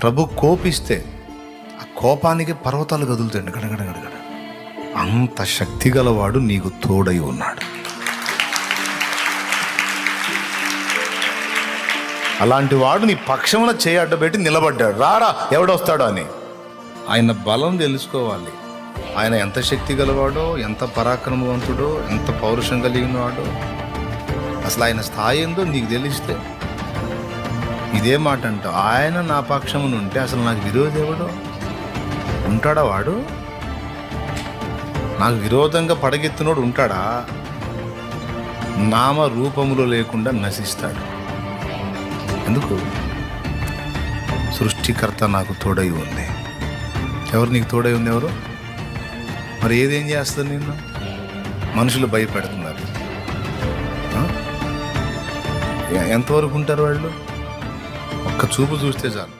ప్రభు కోపిస్తే ఆ కోపానికి పర్వతాలు కదులుతాయండి గడగడగడగడ. అంత శక్తి గలవాడు నీకు తోడై ఉన్నాడు. అలాంటి వాడు నీ పక్షమున చేయి అడ్డబెట్టి నిలబడ్డాడు. రారా ఎవడొస్తాడో అని. ఆయన బలం తెలుసుకోవాలి. ఆయన ఎంత శక్తి గలవాడో, ఎంత పరాక్రమవంతుడో, ఎంత పౌరుషం కలిగిన వాడో, అసలు ఆయన స్థాయి ఏందో నీకు తెలిస్తే ఇదే మాట అంటావు. ఆయన నా పక్షమును ఉంటే అసలు నాకు విరోధి ఎవడో ఉంటాడా? వాడు నాకు విరోధంగా పడగెత్తినోడు ఉంటాడా? నామ రూపములో లేకుండా నశిస్తాడు. ఎందుకు? సృష్టికర్త నాకు తోడై ఉంది. ఎవరు నీకు తోడై ఉంది? ఎవరు? మరి ఏదేం చేస్తుంది నిన్ను? మనుషులు భయపెడుతున్నారు. ఎంతవరకు ఉంటారు వాళ్ళు? ఒక్క చూపు చూస్తే చాలు.